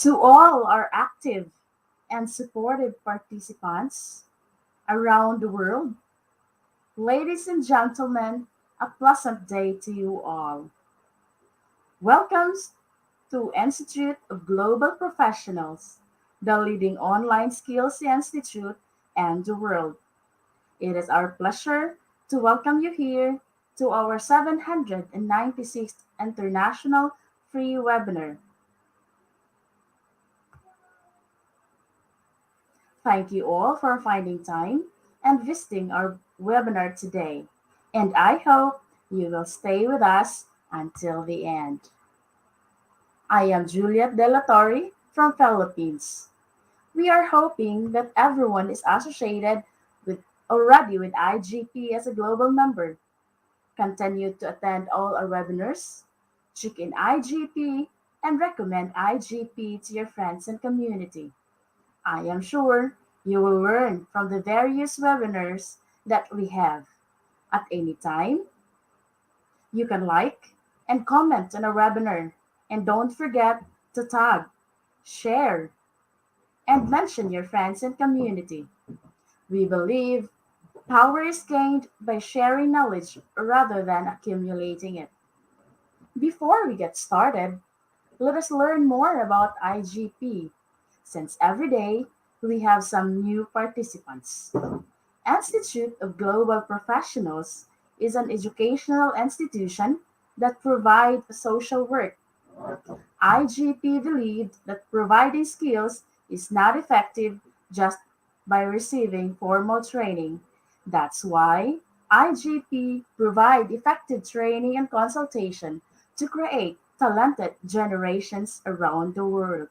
To all our active and supportive participants around the world, ladies and gentlemen, a pleasant day to you all. Welcome to Institute of Global Professionals, the leading online skills institute and the world. It is our pleasure to welcome you here to our 796th International Free Webinar. Thank you all for finding time and visiting our webinar today. And I hope you will stay with us until the end. I am Juliet De La Torre from Philippines. We are hoping that everyone is associated with already with IGP as a global member. Continue to attend all our webinars, check in IGP, and recommend IGP to your friends and community. I am sure you will learn from the various webinars that we have. At any time, you can like and comment on our webinar. And don't forget to tag, share, and mention your friends and community. We believe power is gained by sharing knowledge rather than accumulating it. Before we get started, let us learn more about IGP, since every day we have some new participants. Institute of Global Professionals is an educational institution that provides social work. IGP believed that providing skills is not effective just by receiving formal training. That's why IGP provide effective training and consultation to create talented generations around the world.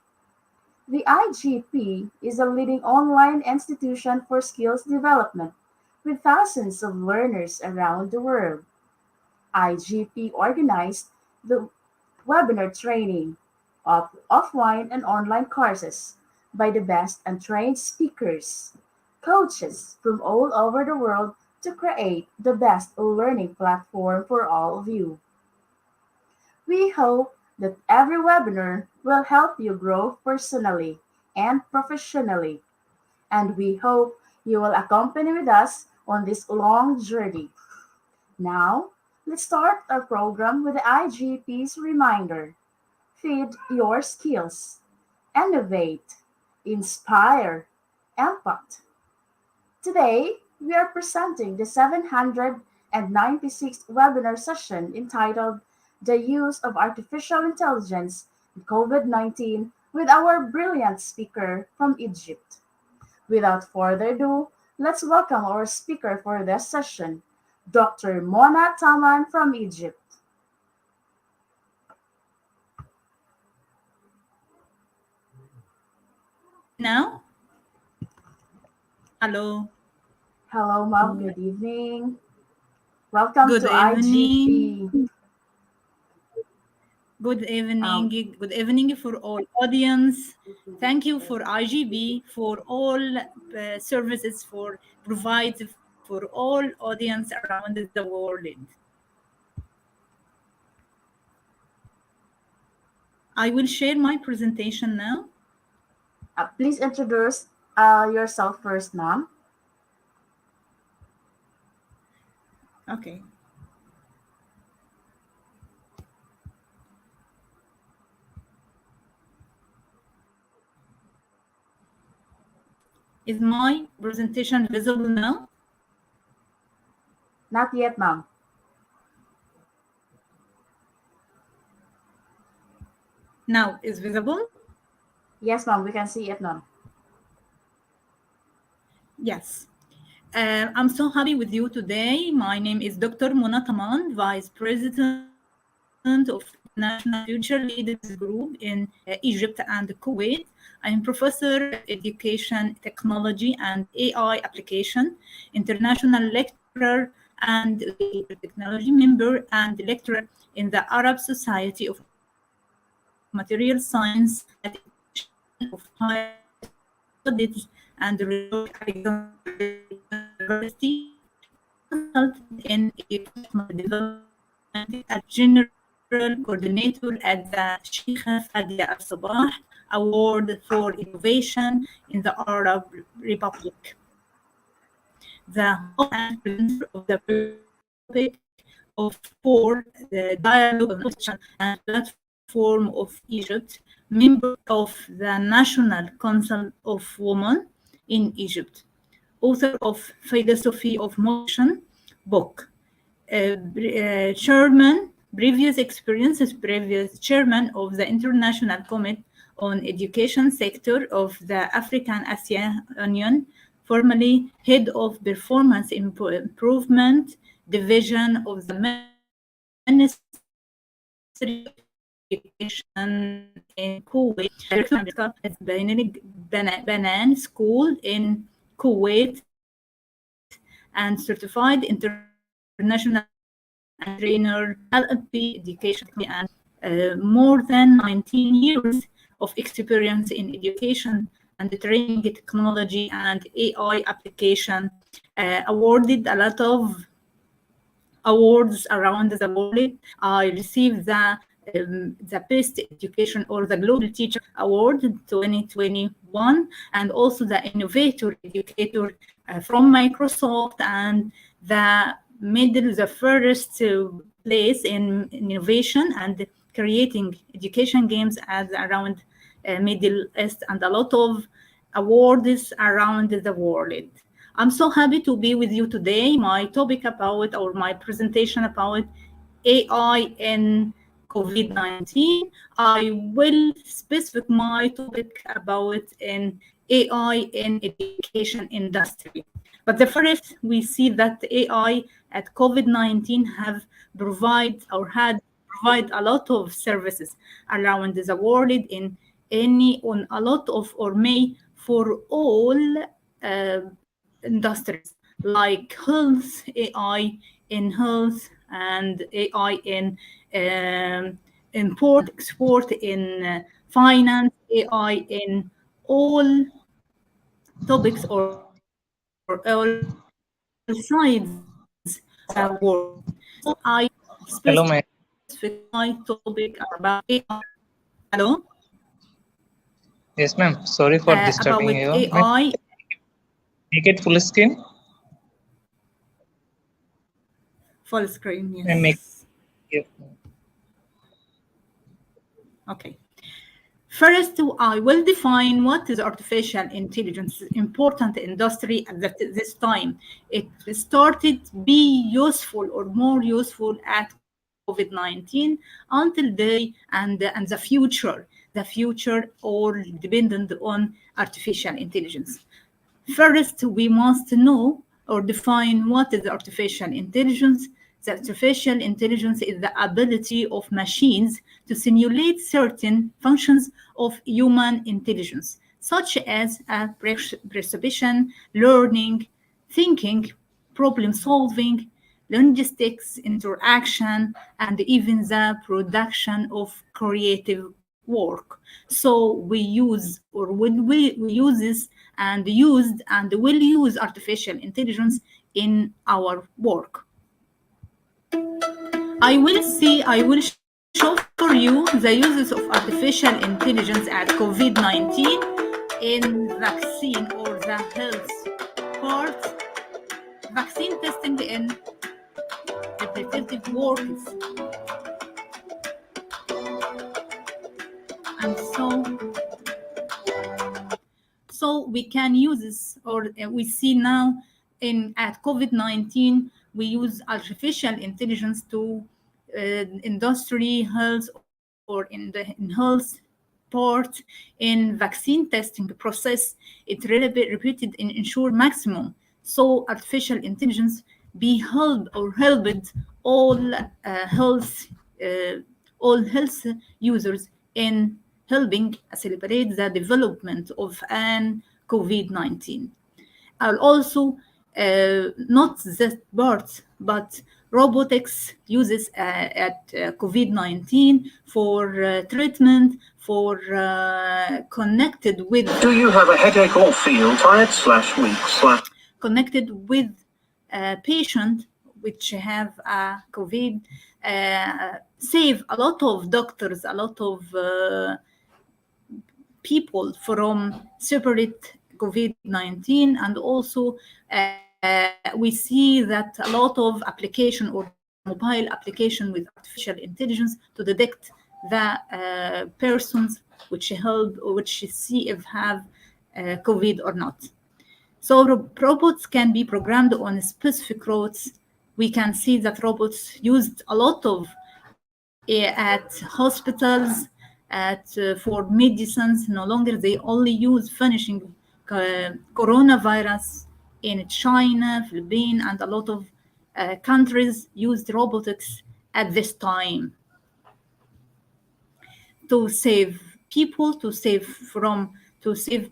The IGP is a leading online institution for skills development with thousands of learners around the world. IGP organized the webinar training of offline and online courses by the best and trained speakers, coaches from all over the world to create the best learning platform for all of you. We hope that every webinar will help you grow personally and professionally, and we hope you will accompany with us on this long journey. Now, let's start our program with the IGP's reminder. feed your skills, innovate, inspire, impact. Today, we are presenting the 796th webinar session entitled The Use of Artificial Intelligence in COVID-19 with our brilliant speaker from Egypt. Without further ado, let's welcome our speaker for this session, Dr. Mona Taman from Egypt. Now? Hello. Hello, Mom. Good evening. Welcome Good to evening. IGP. Good evening. Um, Good evening for all audience. Thank you for IGB for all services for provides for all audience around the world. I will share my presentation now. Please introduce yourself first, Mom. Okay. Is my presentation visible now? Not yet, Mom. Now is visible? Yes, Mom. We can see it now. Yes. I'm so happy with you today. My name is Dr. Mona Taman, Vice President of International Future Leaders Group in Egypt and Kuwait. I'm Professor Education, Technology, and AI Application, international lecturer, and lead technology member and lecturer in the Arab Society of Material Science at International Institution of Higher Studies and Research, Alexandria University, consultant in educational development, and general coordinator at the Sheikha Fadia Al Sabah Award for Innovation in the Arab Republic. The host and presenter of the topic of for the dialogue of knowledge and platform of Egypt, member of the National Council of Women in Egypt, author of Philosophy of Motion book, chairman, previous experiences, previous chairman of the International Committee on Education Sector of the African Asia Union, formerly head of Performance Improvement Division of the Ministry of Education in Kuwait, director and principal at Banan School in Kuwait, and certified international education trainer, LLP education technology, and more than 19 years of experience in education and training technology and AI application, awarded a lot of awards around the world. I received the Best Education or the Global Teacher Award in 2021, and also the Innovator Educator from Microsoft, and the first place in innovation and creating education games as around Middle East, and a lot of awards around the world. I'm so happy to be with you today. My topic about, or my presentation about AI in COVID-19. I will specific my topic about in AI in education industry. But the first, we see that AI at COVID-19 have had provide a lot of services around the world in on a lot of or may for all uh, industries like health, AI in health, and AI in import, export, in finance, AI in all topics or all sides of the world. So I specify Hello, my ma'am. topic about AI. Hello? Yes, ma'am. Sorry for disturbing About you. Ma'am, AI. make it full screen Full screen, and make yes. it. Okay. First, I will define what is artificial intelligence, important industry at this time. It started be useful or more useful at COVID-19 until day and the future. The future all dependent on artificial intelligence. First, we must know or define what is artificial intelligence. The artificial intelligence is the ability of machines to simulate certain functions of human intelligence, such as perception, learning, thinking, problem solving, linguistics, interaction, and even the production of creative work. So we use or we use this and used and will use artificial intelligence in our work. I will show for you the uses of artificial intelligence at COVID-19 in vaccine or the health part, vaccine testing in repetitive works. And so we can use this, or we see now in at COVID-19 we use artificial intelligence to industry health or in health part in vaccine testing process. It really be repeated in ensure maximum. So artificial intelligence be helped health uh, all health users in helping accelerate the development of an COVID-19. I'll also not that part, but robotics uses at COVID-19 for treatment, for connected with. Do you have a headache or feel tired / weak / connected with a patient which have a COVID, save a lot of doctors, a lot of people from separate COVID-19, and also we see that a lot of application or mobile application with artificial intelligence to detect the persons which help or which see if have COVID or not. So robots can be programmed on specific routes. We can see that robots used a lot of at hospitals, for medicines. No longer they only use finishing coronavirus in China, Philippines, and a lot of countries used robotics at this time to save people, to save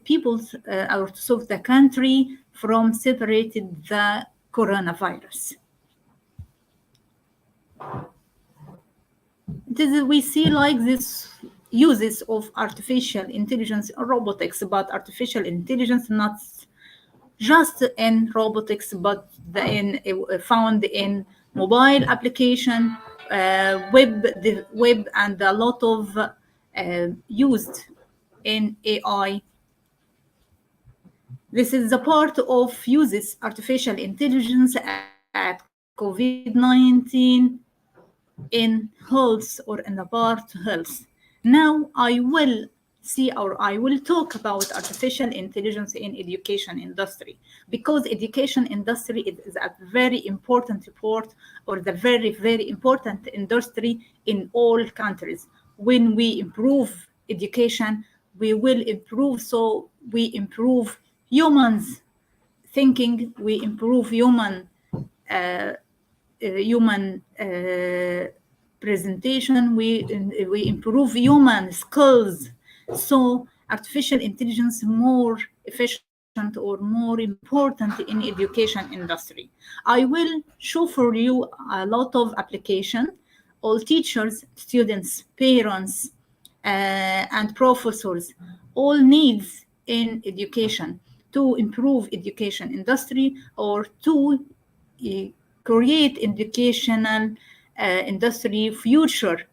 people or to save the country from separated the coronavirus. We see like this uses of artificial intelligence or robotics, but artificial intelligence not just in robotics, but found in mobile application, web, and a lot of used in AI. This is the part of uses artificial intelligence at COVID-19 in health or in the part health. Now I will talk about artificial intelligence in education industry, because education industry is a very important part, or the very, very important industry in all countries. When we improve education, we will improve, so we improve humans thinking, we improve human presentation, we improve human skills. So artificial intelligence more efficient or more important in education industry. I will show for you a lot of application. All teachers, students, parents, and professors all needs in education to improve education industry, or to create educational industry future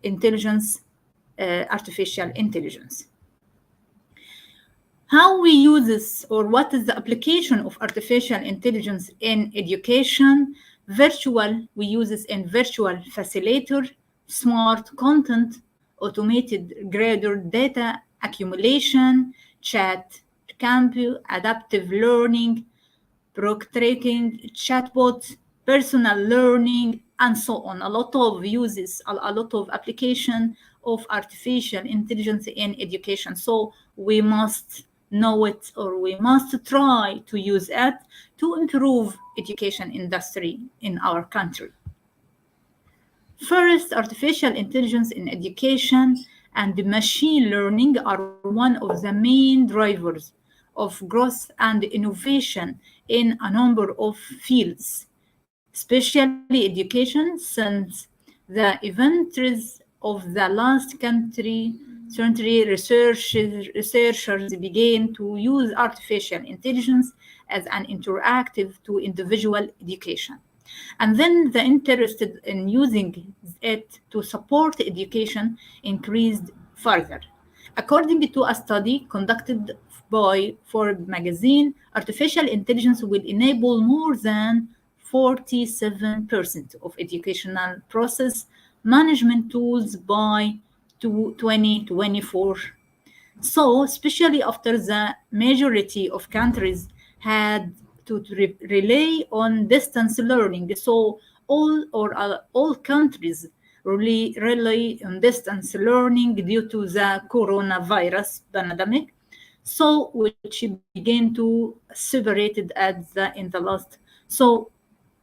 intelligence, artificial intelligence. How we use this, or what is the application of artificial intelligence in education? We use this in virtual facilitator, smart content automated grader data accumulation, chat campu, adaptive learning, proctoring, chatbots, personal learning, and so on. A lot of uses, a lot of application of artificial intelligence in education. So we must know it, or we must try to use it to improve education industry in our country. First, artificial intelligence in education and machine learning are one of the main drivers of growth and innovation in a number of fields, especially education, since the events of the last century researchers began to use artificial intelligence as an interactive to individual education. And then the interest in using it to support education increased further. According to a study conducted by Forbes magazine, artificial intelligence will enable more than 47% of educational process management tools by 2024. So, especially after the majority of countries had to rely on distance learning, so all countries really rely on distance learning due to the coronavirus pandemic. So, which began to separate it in the last. So,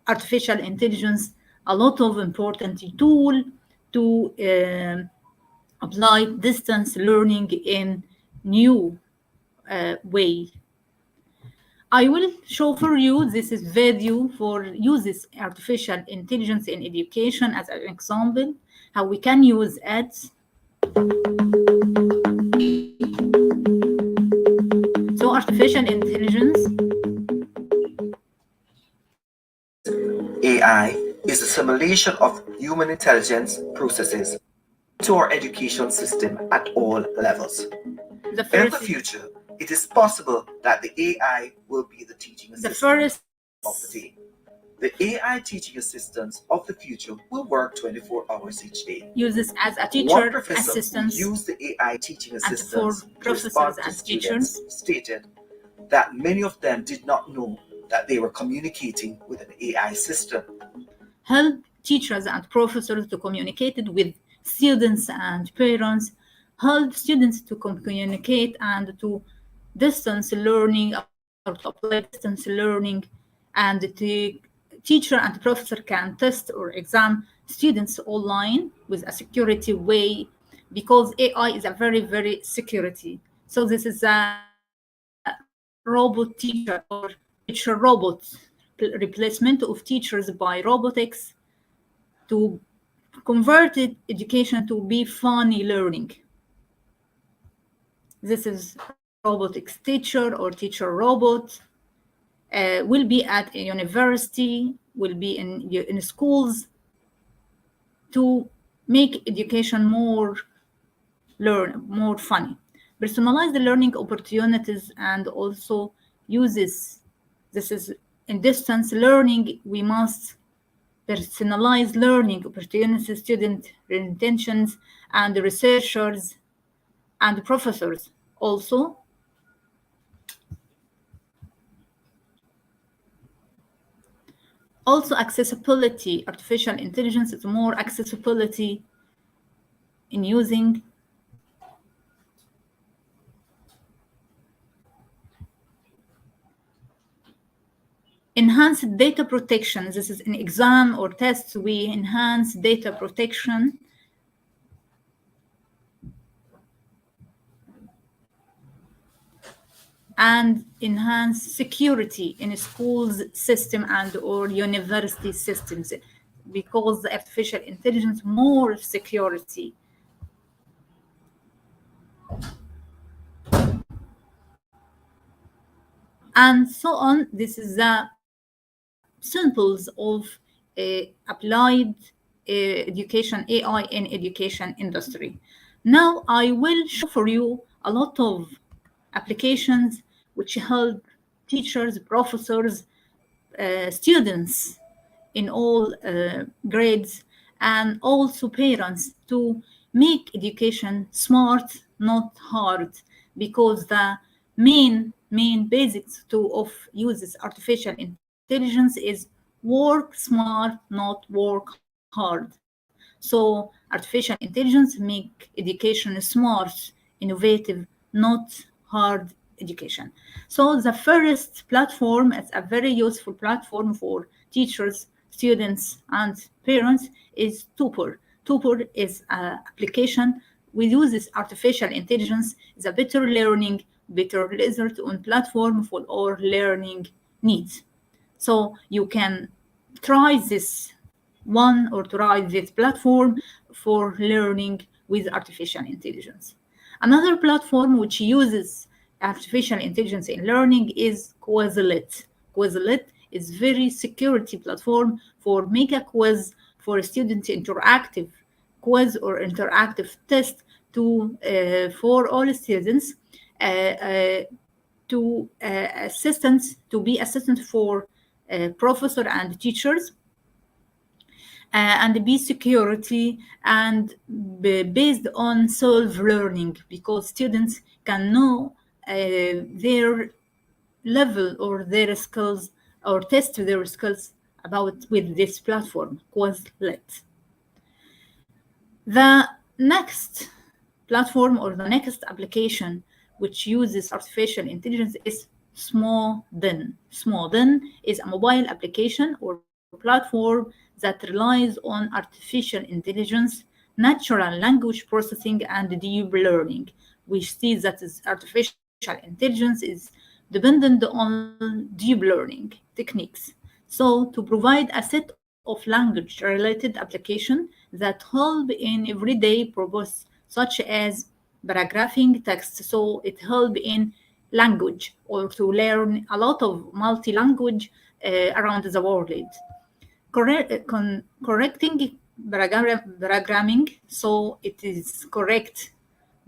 artificial intelligence, a lot of important tool to apply distance learning in new way. I will show for you this is video for uses artificial intelligence in education as an example, how we can use it. So artificial intelligence. AI is a simulation of human intelligence processes to our education system at all levels. In the future, it is possible that the AI will be the teaching assistant of the day. The AI teaching assistants of the future will work 24 hours each day. Uses as a teacher One professor assistant who used the AI teaching and for assistants to professors respond to and students teachers. stated that many of them did not know that they were communicating with an AI system. Help teachers and professors to communicate with students and parents, help students to communicate and to distance learning or to apply distance learning, and the teacher and professor can test or exam students online with a security way, because AI is a very, very security. So this is a robot teacher or teacher robots, replacement of teachers by robotics to convert education to be funny learning. This is robotics teacher or teacher robot, will be at a university, will be in schools to make education more funny. Personalize the learning opportunities and also uses. This is in distance learning. We must personalize learning opportunities, student intentions, and researchers and professors. Also accessibility. Artificial intelligence is more accessibility in using enhanced data protection. This is an exam or tests. We enhance data protection. And enhance security in schools system and or university systems, because the artificial intelligence more security. And so on. This is the samples of applied education AI in education industry. Now I will show for you a lot of applications which help teachers, professors, students in all grades, and also parents to make education smart, not hard, because the main basics to of uses artificial intelligence is work smart, not work hard. So artificial intelligence make education smart, innovative, not hard education. So the first platform is a very useful platform for teachers, students, and parents is Tutor. Tutor is an application we uses artificial intelligence is a better learning, better result on platform for our learning needs. So you can try this one or try this platform for learning with artificial intelligence. Another platform which uses artificial intelligence in learning is Quizlet. Quizlet is very security platform for make a quiz for students interactive quiz or interactive test to for all students uh, uh, to assistants to be assistant for professor and teachers and be security and based on self learning because students can know their level or their skills or test their skills about with this platform Quizlet. The next platform or the next application which uses artificial intelligence is Smodin. Smodin is a mobile application or platform that relies on artificial intelligence, natural language processing, and deep learning. We see that artificial intelligence is dependent on deep learning techniques. So, to provide a set of language related applications that help in everyday purpose, such as paragraphing text. So it help in language or to learn a lot of multi-language around the world. Correcting paragramming, so it is correct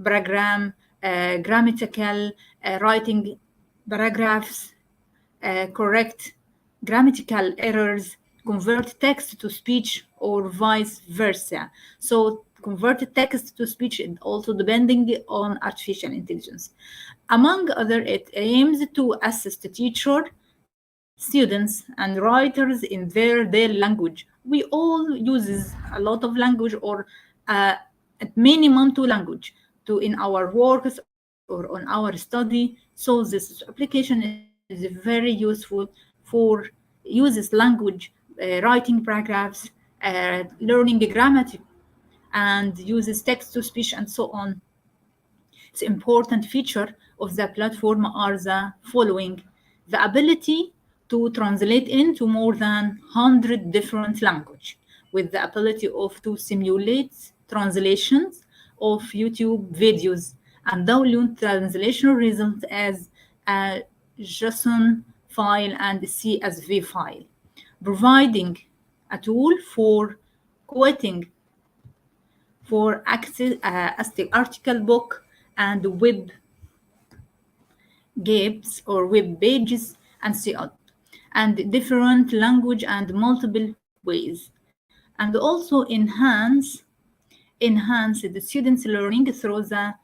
paragram, grammatical, writing paragraphs, correct grammatical errors, convert text to speech, or vice versa. So, converted text to speech and also depending on artificial intelligence. Among other, it aims to assist the teacher, students, and writers in their daily language. We all uses a lot of language or at minimum two language to in our works or on our study. So this application is very useful for uses language, writing paragraphs, learning grammar, and uses text to speech and so on. The important feature of the platform are the following: the ability to translate into more than 100 different languages, with the ability of to simulate translations of YouTube videos and download translation results as a JSON file and CSV file, providing a tool for quoting for access as the article book and web gaps or web pages and so on, and different language and multiple ways, and also enhance the students' learning through the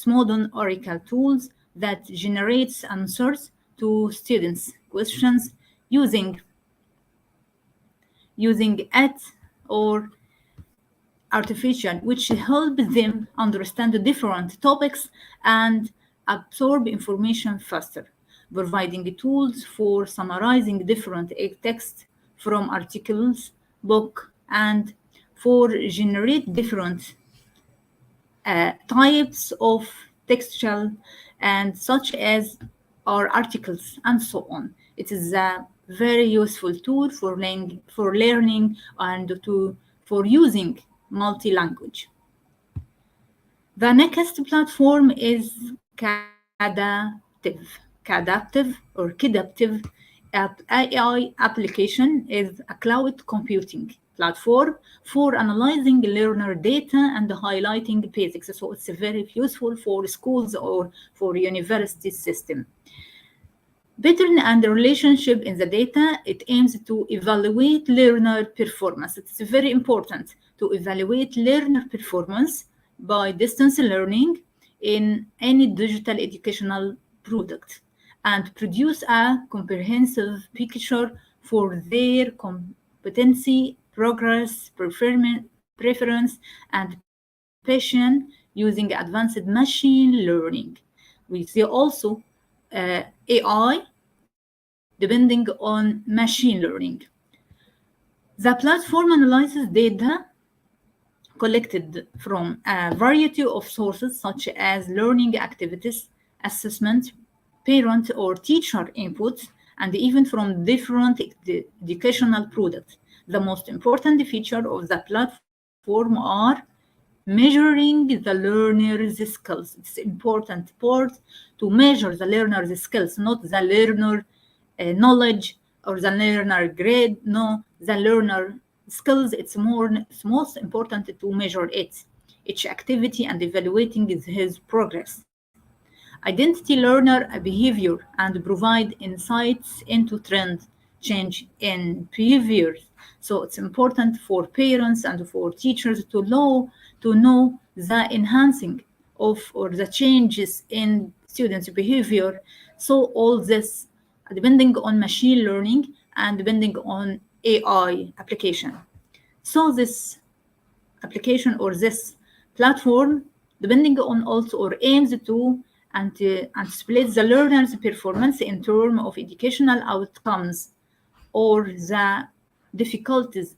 modern Oracle tools that generates answers to students' questions using it or artificial, which help them understand the different topics and absorb information faster, providing tools for summarizing different texts from articles, book, and for generate different types of textual and such as our articles and so on. It is a very useful tool for learning and to for using multi-language. The next platform is Cadaptive or Kidaptive AI application is a cloud computing platform for analyzing learner data and highlighting basics. So it's very useful for schools or for university system. Pattern and relationship in the data, it aims to evaluate learner performance. It's very important to evaluate learner performance by distance learning in any digital educational product and produce a comprehensive picture for their competency, progress, preference, and passion using advanced machine learning. We see also AI depending on machine learning. The platform analyzes data collected from a variety of sources such as learning activities, assessment, parent or teacher inputs, and even from different educational products. The most important feature of the platform are measuring the learner's skills. It's important part to measure the learner's skills, not the learner knowledge or the learner grade. No, the learner skills. It's most important to measure it, each activity, and evaluating his progress. Identity learner behavior and provide insights into trend change in behaviors. So it's important for parents and for teachers to know the enhancing of or the changes in students' behavior. So all this depending on machine learning and depending on AI application. So this application or this platform depending on also or aims to anticipate the learner's performance in terms of educational outcomes or the difficulties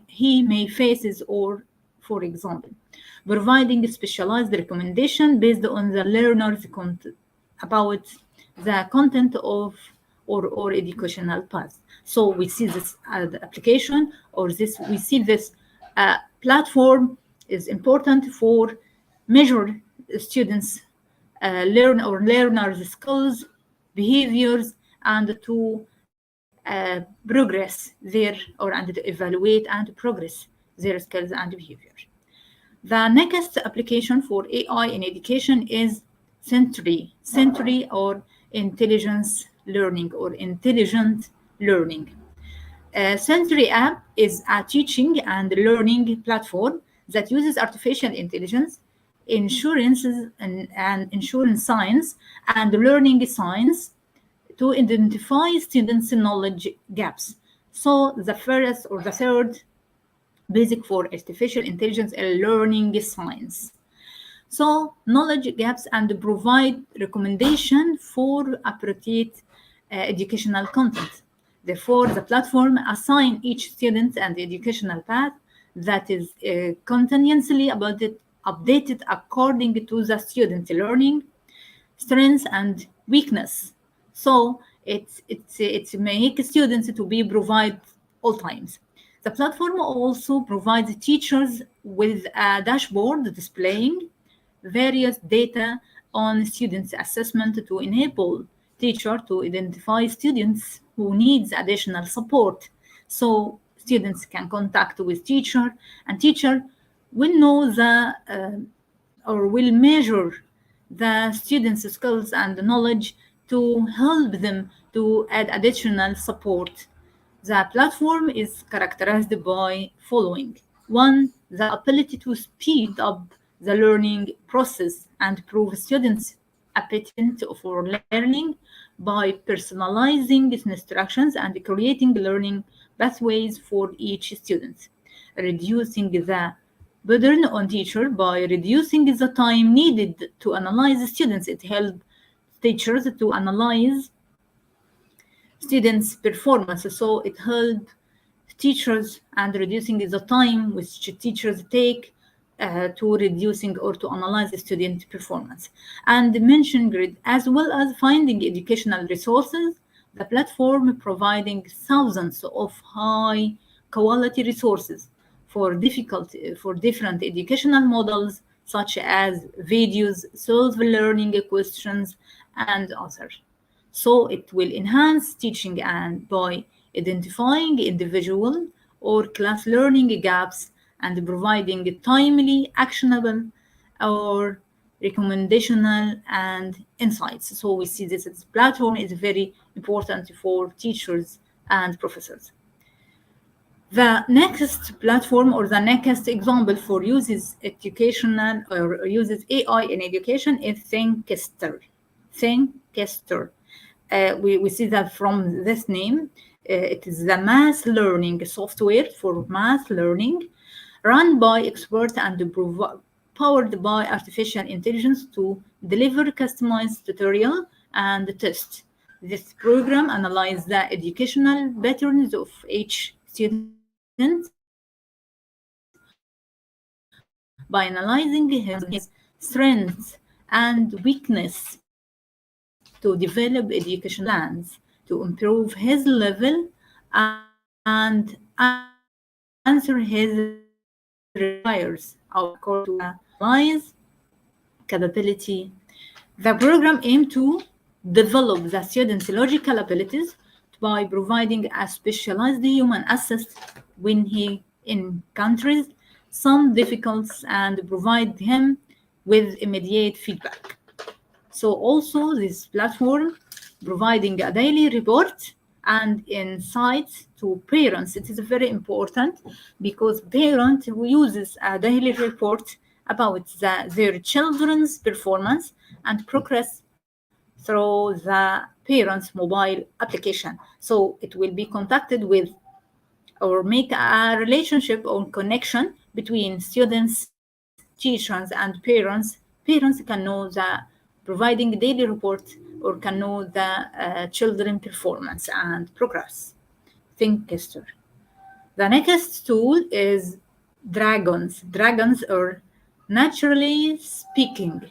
he may faces, or for example providing specialized recommendation based on the learner's content about the content of or educational path. So we see this the application or this we see this platform is important for measure students learn or learners skills behaviors and to progress their or and to evaluate and progress their skills and behavior. The next application for AI in education is Sentry or intelligence learning or intelligent learning. Sentry app is a teaching and learning platform that uses artificial intelligence, and insurance science and learning science to identify students' knowledge gaps. So the first or the third basic for artificial intelligence and learning science. So knowledge gaps and provide recommendation for appropriate educational content. Therefore, the platform assign each student an educational path that is continuously updated according to the student learning strengths and weakness. So it's make students to be provide all times. The platform also provides teachers with a dashboard displaying various data on students' assessment to enable teacher to identify students who needs additional support. So students can contact with teacher and teacher will know the or will measure the students' skills and knowledge to help them to add additional support. The platform is characterized by following. One, the ability to speed up the learning process and improve students' appetite for learning by personalizing instructions and creating learning pathways for each student, reducing the burden on teacher by reducing the time needed to analyze students. It helps teachers to analyze students' performance. So it helps teachers and reducing the time which teachers take to reducing or to analyze the student performance. And mention grid, as well as finding educational resources, the platform providing thousands of high quality resources for different educational models such as videos, self-learning questions, and others. So it will enhance teaching and by identifying individual or class learning gaps and providing timely, actionable, or recommendational and insights. So we see this platform is very important for teachers and professors. The next platform or the next example for uses educational or uses AI in education is Thinkster. Thinkster. We see that from this name. It is the math learning software for math learning run by experts and powered by artificial intelligence to deliver customized tutorial and test. This program analyzes the educational patterns of each student by analyzing his strengths and weakness to develop educational plans to improve his level and answer his requires according to the requires according to the analyze capability. The program aimed to develop the student's logical abilities by providing a specialized human assist when he encounters some difficulties and provide him with immediate feedback. So also this platform providing a daily report and insights to parents. It is very important because parent who uses a daily report about their children's performance and progress through the parent's mobile application. So it will be contacted with or make a relationship or connection between students, teachers, and parents. Parents can know the providing daily report or can know the children performance and progress. Thinkster. The next tool is dragons. Dragons are naturally speaking.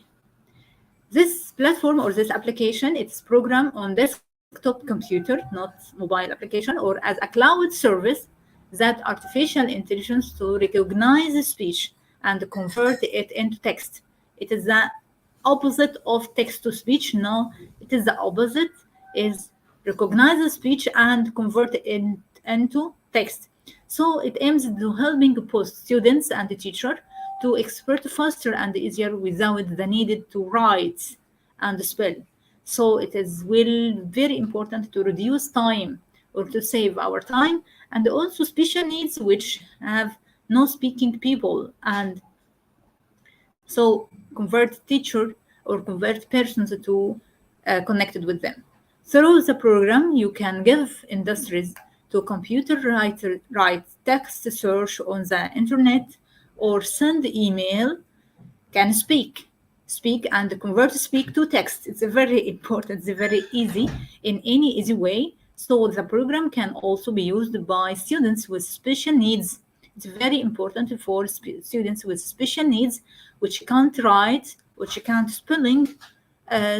This platform or this application, it's programmed on desktop computer, not mobile application, or as a cloud service that artificial intelligence to recognize speech and convert it into text. It is the opposite of text to speech. No, it is the opposite is recognize the speech and convert it into text. So it aims to helping both students and the teacher to expert faster and easier without the needed to write and spell. So it is very important to reduce time or to save our time and also special needs which have no speaking people and so convert teacher or convert persons to connected with them. Through the program, you can give industries to computer write text search on the internet or send email can speak and convert speak to text. It's a very important, it's very easy in any easy way. So the program can also be used by students with special needs. It's very important for students with special needs which can't write, which can't spelling.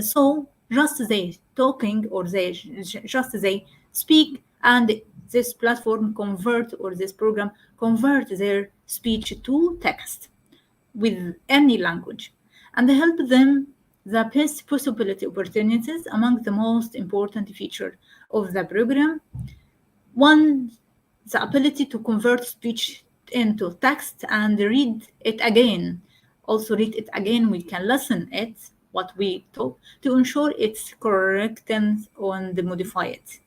So just they talking or just they speak and this platform convert or this program convert their speech to text with any language and help them the best possibility opportunities. Among the most important feature of the program, one, the ability to convert speech into text and read it again. Also read it again, we can listen it, what we talk, to ensure its correctness and modify it.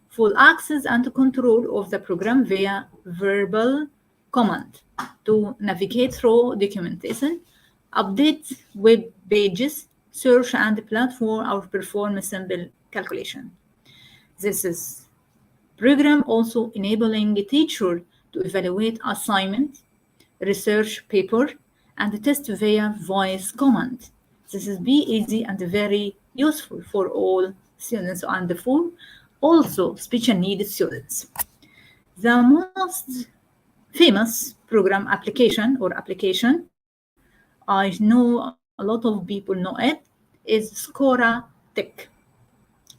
Full access and control of the program via verbal command to navigate through documentation, update web pages, search and platform or perform a simple calculation. This is program also enabling a teacher to evaluate assignment, research paper, and test via voice command. This is be easy and very useful for all students and for also special needs students. The most famous program application or application, I know a lot of people know it, is Scora Tech.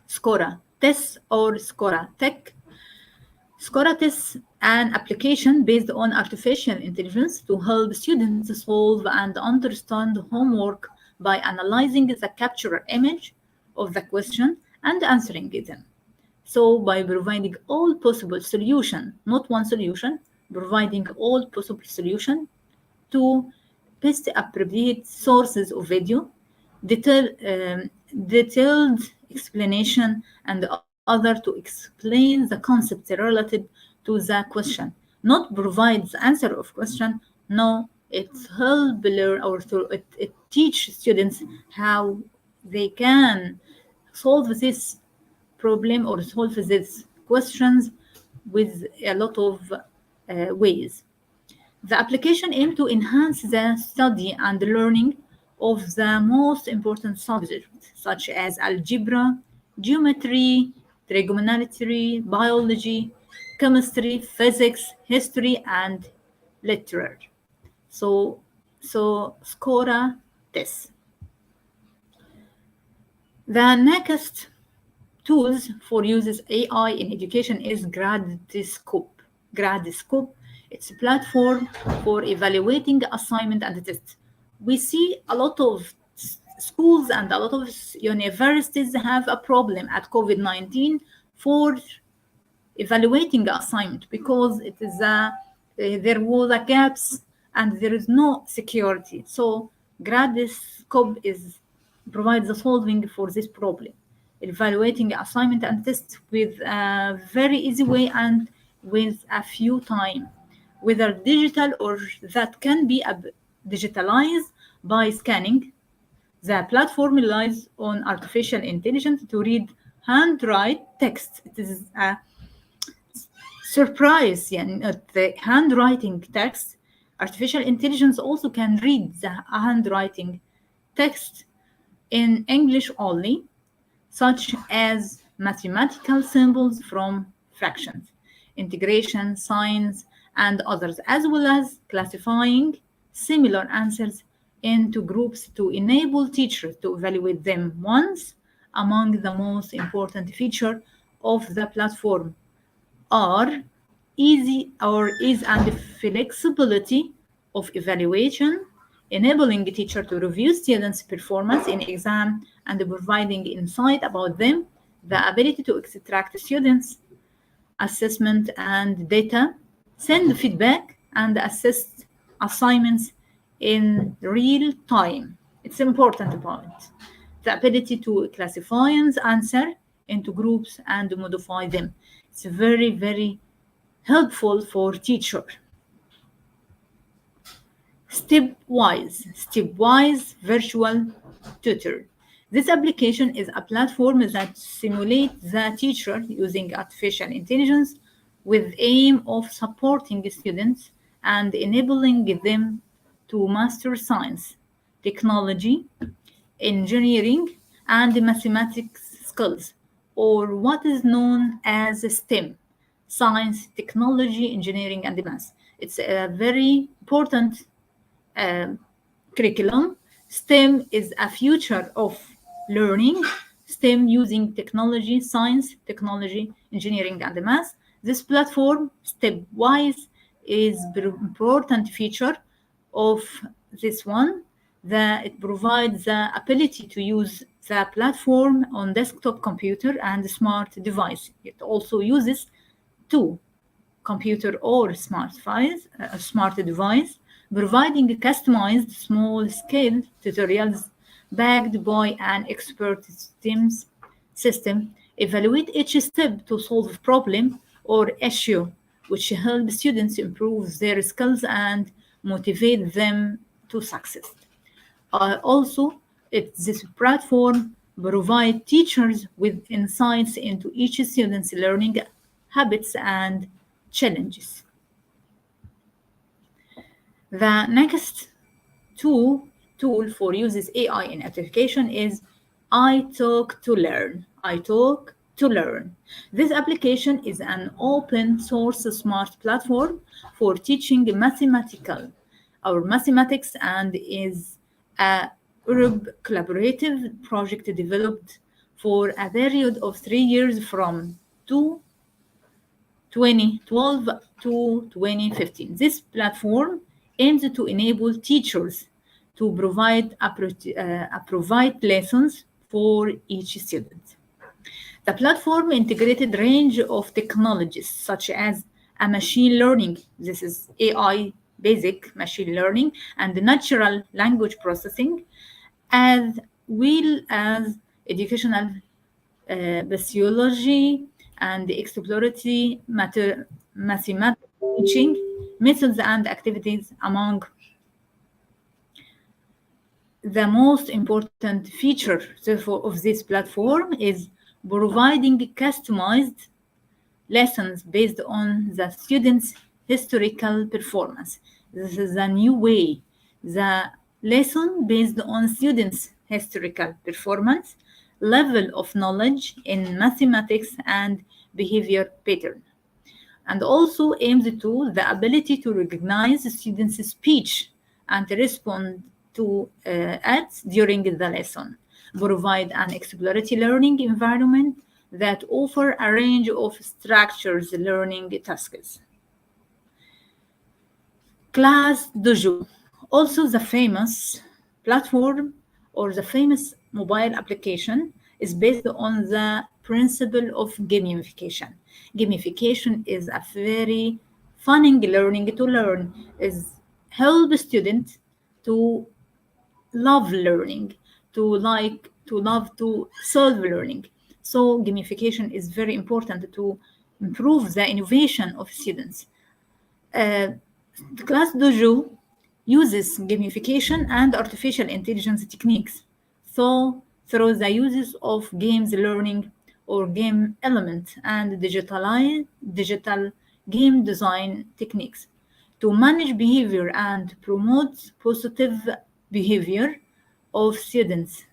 Scora Test or Scora Tech. Scora Test an application based on artificial intelligence to help students solve and understand homework by analyzing the captured image of the question and answering them. So by providing all possible solution, not one solution, providing all possible solution to best appropriate sources of video, detail, detailed explanation, and other to explain the concept related to the question, not provide the answer of question. No, it's help learn or it teach students how they can solve this problem or solve these questions with a lot of ways. The application aims to enhance the study and learning of the most important subjects, such as algebra, geometry, trigonometry, biology, chemistry, physics, history, and literature. So, so Scora this. The next tools for uses AI in education is Gradiscope. Gradiscope, it's a platform for evaluating assignment and tests. We see a lot of schools and a lot of universities have a problem at COVID-19 for evaluating assignment because it is there was a gaps and there is no security. So Gradiscope is provides the solving for this problem, evaluating assignment and tests with a very easy way and with a few time, whether digital or that can be digitalized by scanning. The platform relies on artificial intelligence to read handwrite text. It is a surprise, يعني the handwriting text. Artificial intelligence also can read the handwriting text in English only, such as mathematical symbols from fractions, integration, signs, and others, as well as classifying similar answers into groups to enable teachers to evaluate them once. Among the most important feature of the platform are easy or is and flexibility of evaluation, enabling the teacher to review students' performance in exam and providing insight about them, the ability to extract students' assessment and data, send feedback, and assist assignments in real time. It's important point. The ability to classify and answer into groups and modify them. It's very, very helpful for teacher. Stepwise virtual tutor. This application is a platform that simulates the teacher using artificial intelligence with aim of supporting students and enabling them to master science, technology, engineering, and mathematics skills, or what is known as STEM, science, technology, engineering, and math. It's a very important um, curriculum. STEM is a future of learning. STEM using technology, science, technology, engineering, and math. This platform, stepwise, is important feature of this one. That it provides the ability to use the platform on desktop computer and smart device. It also uses two computer or smart device, providing customized small-scale tutorials backed by an expert system. Evaluate each step to solve problem or issue, which help students improve their skills and motivate them to success. Also, this platform provide teachers with insights into each student's learning habits and challenges. The next tool, tool for uses AI in education is I Talk to Learn. I Talk to Learn. This application is an open source smart platform for teaching mathematical or mathematics and is a Urb collaborative project developed for a period of 3 years from 2012 to 2015. This platform aims to enable teachers to provide lessons for each student. The platform integrated range of technologies such as a machine learning, this is AI basic machine learning, and natural language processing, as well as educational physiology and exploratory mathematical teaching methods and activities. Among the most important feature, therefore, of this platform is providing customized lessons based on the student's historical performance. This is a new way. The lesson based on students' historical performance, level of knowledge in mathematics and behavior pattern, and also aims to the ability to recognize students' speech and respond to it during the lesson, provide an exploratory learning environment that offer a range of structured learning tasks. Class Dojo, also the famous platform or the famous mobile application, is based on the principle of gamification. Gamification is a very fun learning to learn, is help students to love learning, to love to solve learning. So gamification is very important to improve the innovation of students. Uh, the Class Dojo uses gamification and artificial intelligence techniques. So, through the uses of games learning or game elements and digital game design techniques to manage behavior and promote positive behavior of students,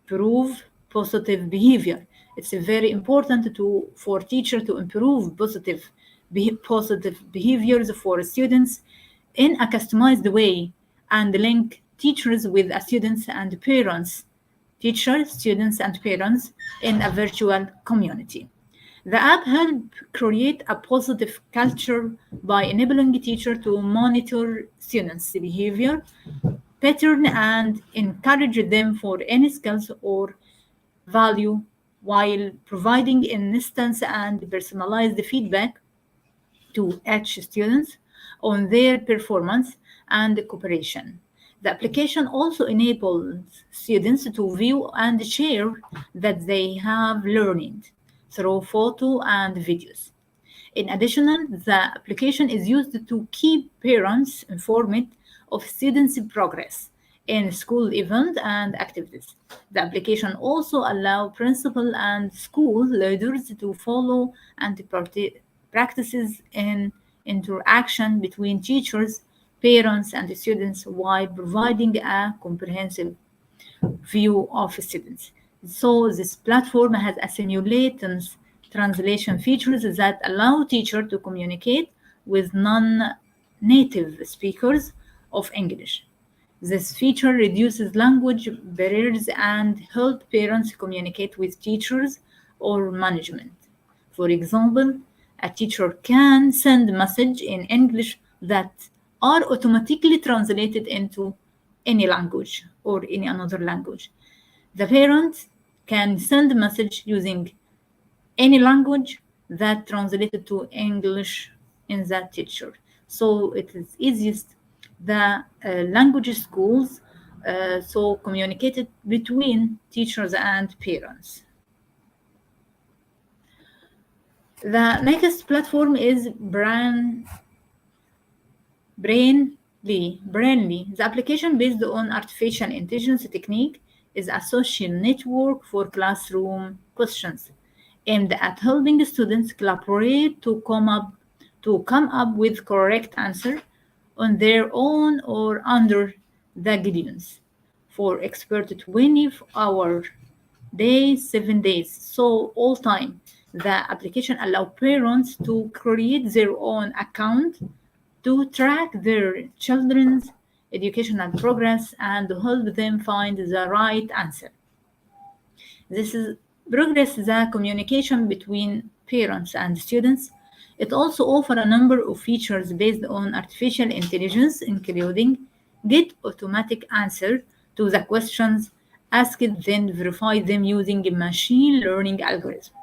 prove positive behavior. It's very important for teacher to improve positive behaviors for students in a customized way and link teachers with students and parents, teachers, students, and parents in a virtual community. The app helps create a positive culture by enabling the teacher to monitor students' behavior pattern and encourage them for any skills or value while providing instant and personalized feedback to each student on their performance and cooperation. The application also enables students to view and share that they have learned through photo and videos. In addition, the application is used to keep parents informed of students' progress in school events and activities. The application also allows principal and school leaders to follow and practices in interaction between teachers, parents, and students while providing a comprehensive view of students. So this platform has a simultaneous translation features that allow teacher to communicate with non-native speakers of English. This feature reduces language barriers and help parents communicate with teachers or management. For example, a teacher can send message in English that are automatically translated into any language or any another language. The parent can send a message using any language that translated to English in that teacher. So it is easiest the language schools so communicated between teachers and parents. The next platform is Brainly. The application based on artificial intelligence technique is a social network for classroom questions aimed at helping students collaborate to come up with correct answer on their own or under the guidance for expert 20-hour day, 7 days. So all time. The application allow parents to create their own account to track their children's educational progress and help them find the right answer. This is progress the communication between parents and students. It also offers a number of features based on artificial intelligence, including get automatic answer to the questions asked, then verify them using a machine learning algorithm.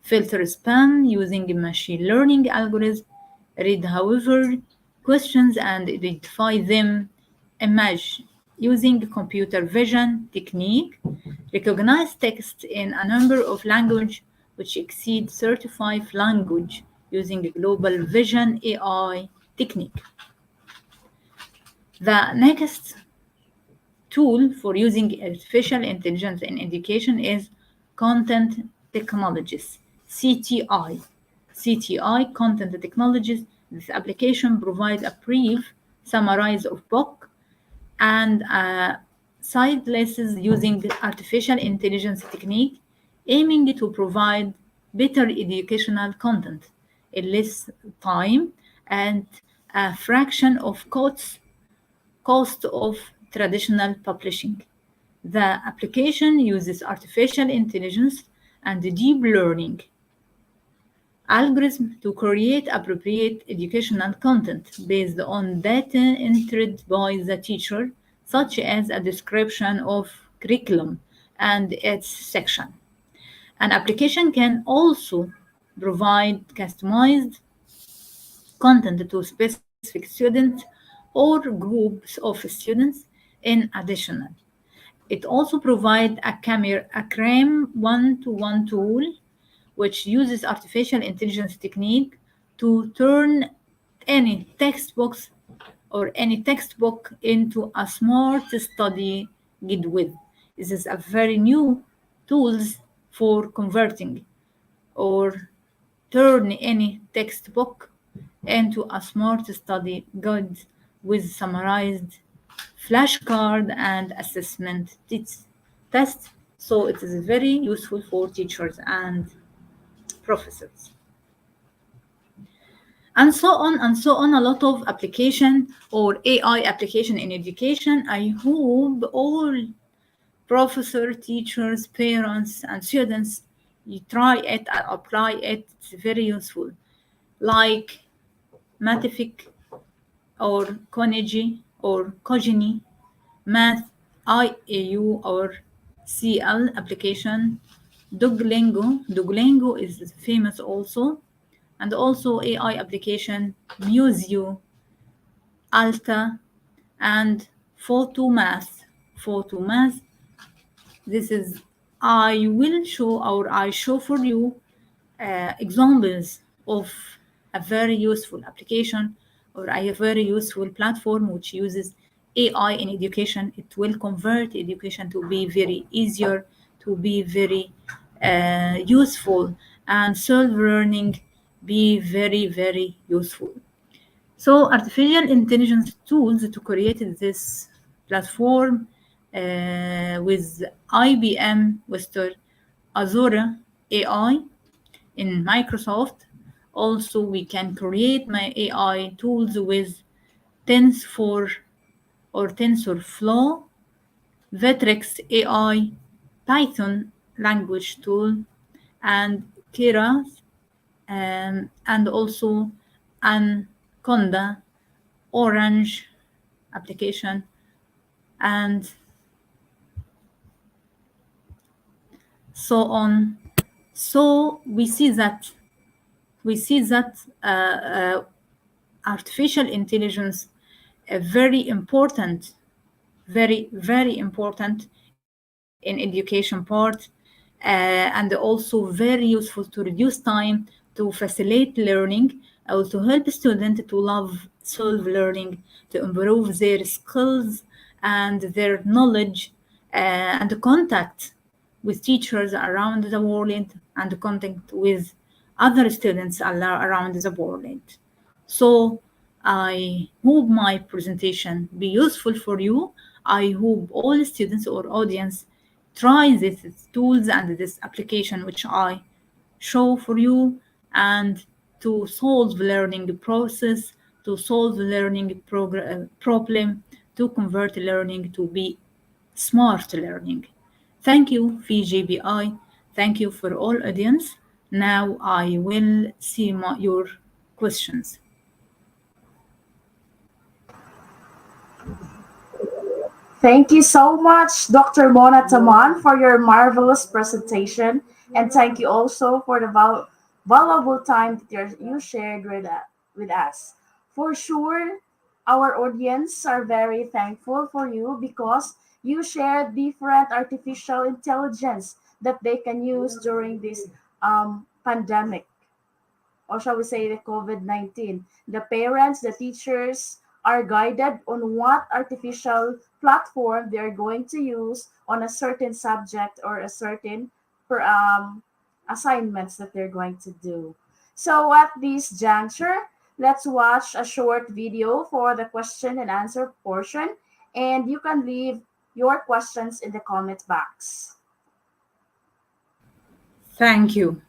Filter spam using a machine learning algorithm. Read, however, questions and identify them. Image using computer vision technique. Recognize text in a number of languages which exceed 35 language using global vision AI technique. The next tool for using artificial intelligence in education is content technologies, CTI. CTI, content technologies. This application provides a brief summary of book and side lessons using artificial intelligence technique, aiming to provide better educational content in less time and a fraction of cost of traditional publishing. The application uses artificial intelligence and deep learning algorithm to create appropriate educational content based on data entered by the teacher, such as a description of curriculum and its section. An application can also provide customized content to specific students or groups of students. In addition, it also provides a CRAM one-to-one tool which uses artificial intelligence technique to turn any textbooks or any textbook into a smart study guide with. This is a very new tools for converting or turn any textbook into a smart study guide with summarized flashcard and assessment tests. So it is very useful for teachers and professors. And so on and so on. A lot of application or AI application in education. I hope all professor, teachers, parents, and students you try it and apply it. It's very useful. Like Matific or Koneji or Kogini, Math, IAU or CL application, Duolingo is famous also, and also AI application, Museo, Alta, and Photomath. Photomath, this is, I show for you examples of a very useful application or a very useful platform which uses AI in education. It will convert education to be very easier, to be very useful, and self-learning be very, very useful. So artificial intelligence tools to create this platform with IBM with Azure AI in Microsoft. Also, we can create my AI tools with Tensor or TensorFlow, Vectrex AI, Python language tool, and Keras, and also Anaconda, Orange application, and so on. So we see that artificial intelligence very important, very very important in education part, and also very useful to reduce time, to facilitate learning, or to help students to love self-learning, to improve their skills and their knowledge, and contact with teachers around the world and contact with other students around the world. So I hope my presentation be useful for you. I hope all students or audience try these tools and this application which I show for you, and to solve learning process, to solve learning problem, to convert learning to be smart learning. Thank you, VGBI. Thank you for all audience. Now I will see your questions. Thank you so much, Dr. Mona Taman, for your marvelous presentation. And thank you also for the valuable time that you shared with us. For sure, our audience are very thankful for you because you shared different artificial intelligence that they can use during this pandemic or shall we say the COVID-19, the parents, the teachers are guided on what artificial platform they are going to use on a certain subject or a certain assignments that they're going to do. So at this juncture, let's watch a short video for the question and answer portion, and you can leave your questions in the comment box. Thank you.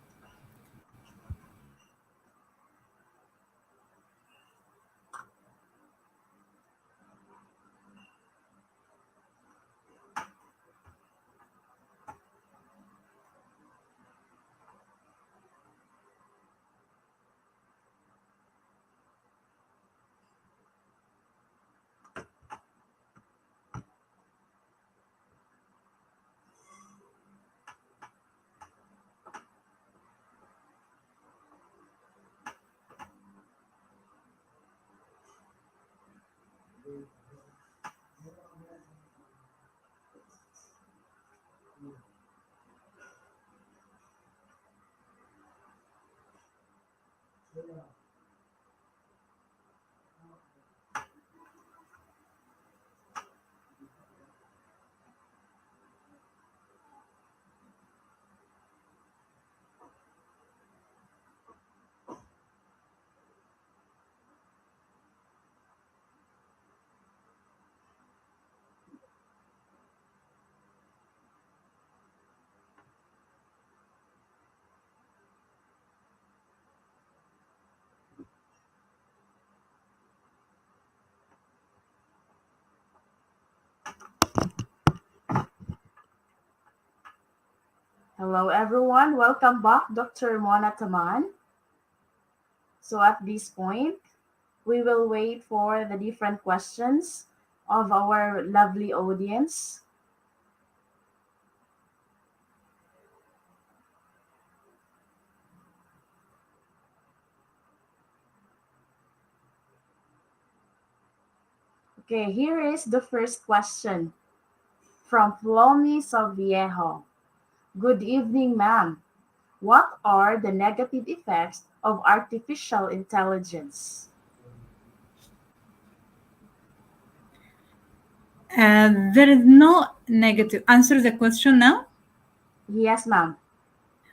Hello, everyone. Welcome back, Dr. Mona Taman. So at this point, we will wait for the different questions of our lovely audience. Okay, here is the first question from Flomi Salviejo. Good evening, ma'am. What are the negative effects of artificial intelligence? There is no negative. Answer the question now. Yes, ma'am.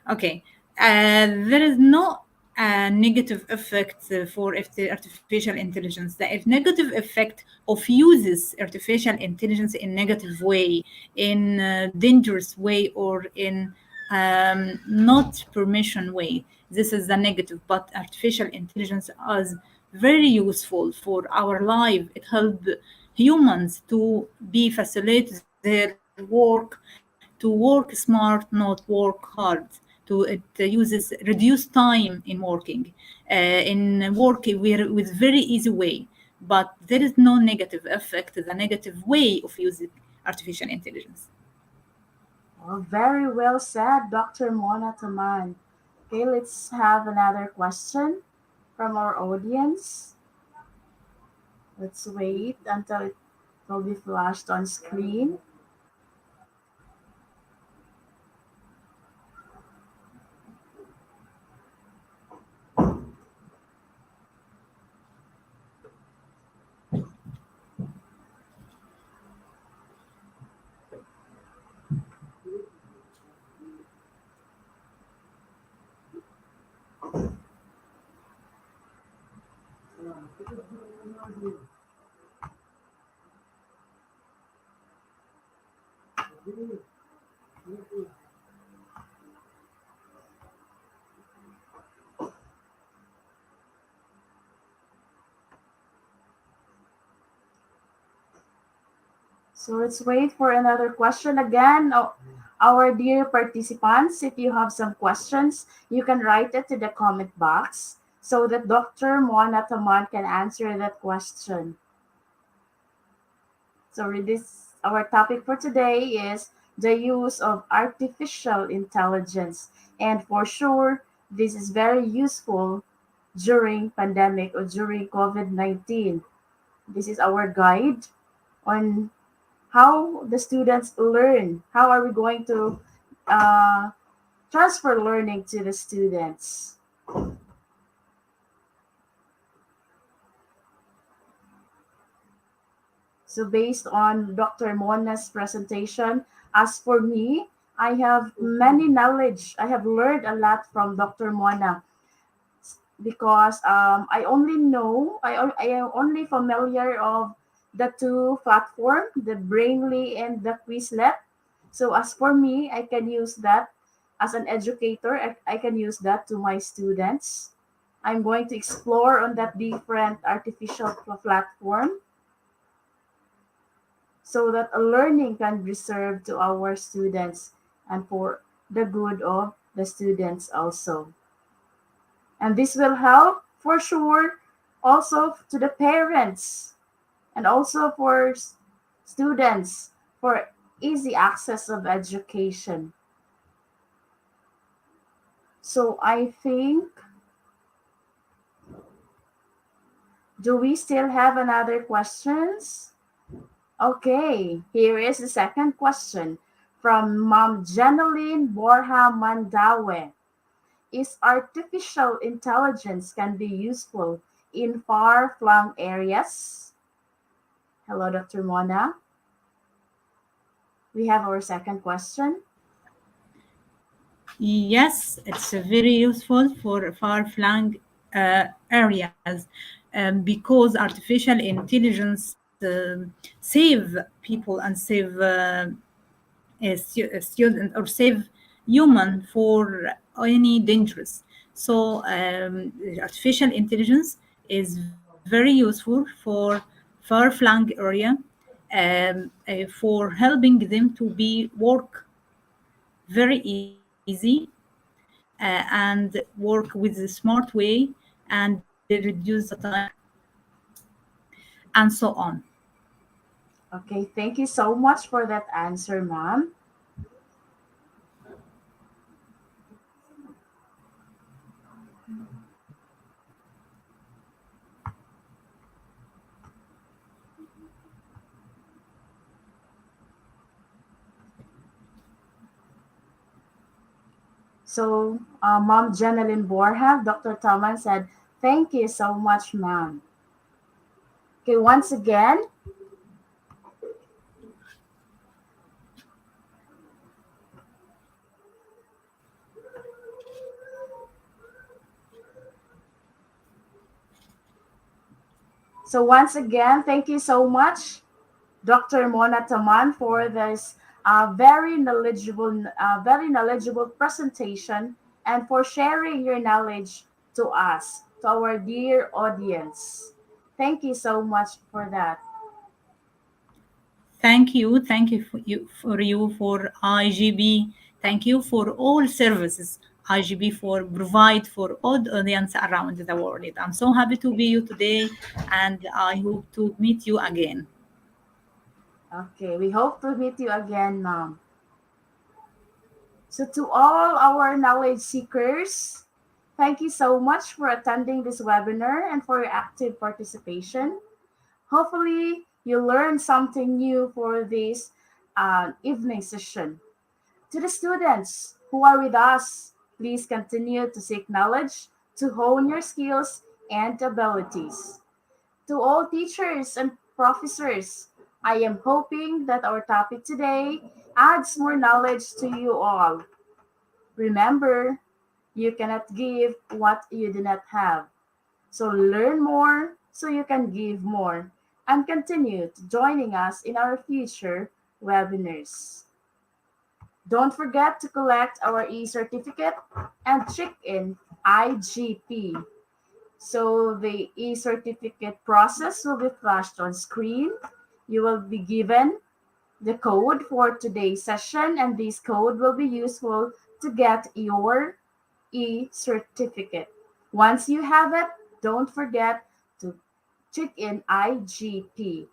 Okay. There is no negative effect for artificial intelligence. The negative effect of uses artificial intelligence in negative way, in dangerous way, or in not permission way. This is the negative. But artificial intelligence is very useful for our life. It helps humans to be facilitate their work, to work smart, not work hard. It uses reduce time in working, in work with very easy way. But there is no negative effect, the negative way of using artificial intelligence. Oh, very well said, Dr. Mona Taman. Okay, let's have another question from our audience. Let's wait until it will be flashed on screen. So let's wait for another question again. Oh, our dear participants, if you have some questions, you can write it to the comment box so that Dr. Mona Taman can answer that question. So this our topic for today is the use of artificial intelligence. And for sure, this is very useful during pandemic or during COVID-19. This is our guide on how the students learn. How are we going to uh, transfer learning to the students? So based on Dr. Mona's presentation, as for me, I have many knowledge. I have learned a lot from Dr. Mona because I only know, I am only familiar of the two platform, the Brainly and the Quizlet. So as for me, I can use that as an educator. I can use that to my students. I'm going to explore on that different artificial platform so that a learning can be served to our students and for the good of the students also. And this will help for sure also to the parents and also for students for easy access of education. So I think, do we still have another questions? Okay, here is the second question from Mom Jeneline Borja Mandawe. Is artificial intelligence can be useful in far-flung areas? Hello, Dr. Mona. We have our second question. Yes, it's very useful for far-flung areas because artificial intelligence save people and save a student or save human for any dangerous. So artificial intelligence is very useful for far-flung area for helping them to be work very easy and work with a smart way and reduce the time and so on. Okay, thank you so much for that answer, ma'am. So, Mom Jeneline Borja, Dr. Taman said, thank you so much, ma'am. Okay, once again, thank you so much, Dr. Mona Taman, for this very knowledgeable presentation and for sharing your knowledge to us, to our dear audience. Thank you so much for that. Thank you for IGB. Thank you for all services IGB for provide for all the audience around the world. I'm so happy to be you today, and I hope to meet you again. Okay, we hope to meet you again, Mom. So, to all our knowledge seekers, thank you so much for attending this webinar and for your active participation. Hopefully, you learned something new for this evening session. To the students who are with us, please continue to seek knowledge, to hone your skills and abilities. To all teachers and professors, I am hoping that our topic today adds more knowledge to you all. Remember, you cannot give what you do not have. So learn more so you can give more and continue to joining us in our future webinars. Don't forget to collect our e-certificate and check in IGP. So the e-certificate process will be flashed on screen. You will be given the code for today's session, and this code will be useful to get your e-certificate. Once you have it, don't forget to check in IGP.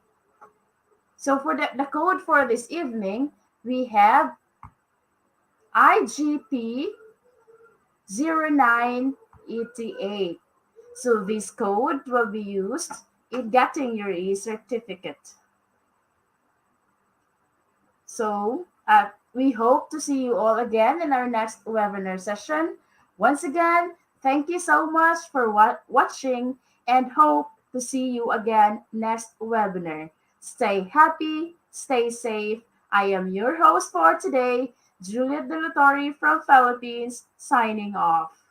So for the code for this evening, we have IGP 0988. So this code will be used in getting your e-certificate. So we hope to see you all again in our next webinar session. Once again, thank you so much for watching and hope to see you again next webinar. Stay happy, stay safe. I am your host for today, Juliet De La Torre from Philippines, signing off.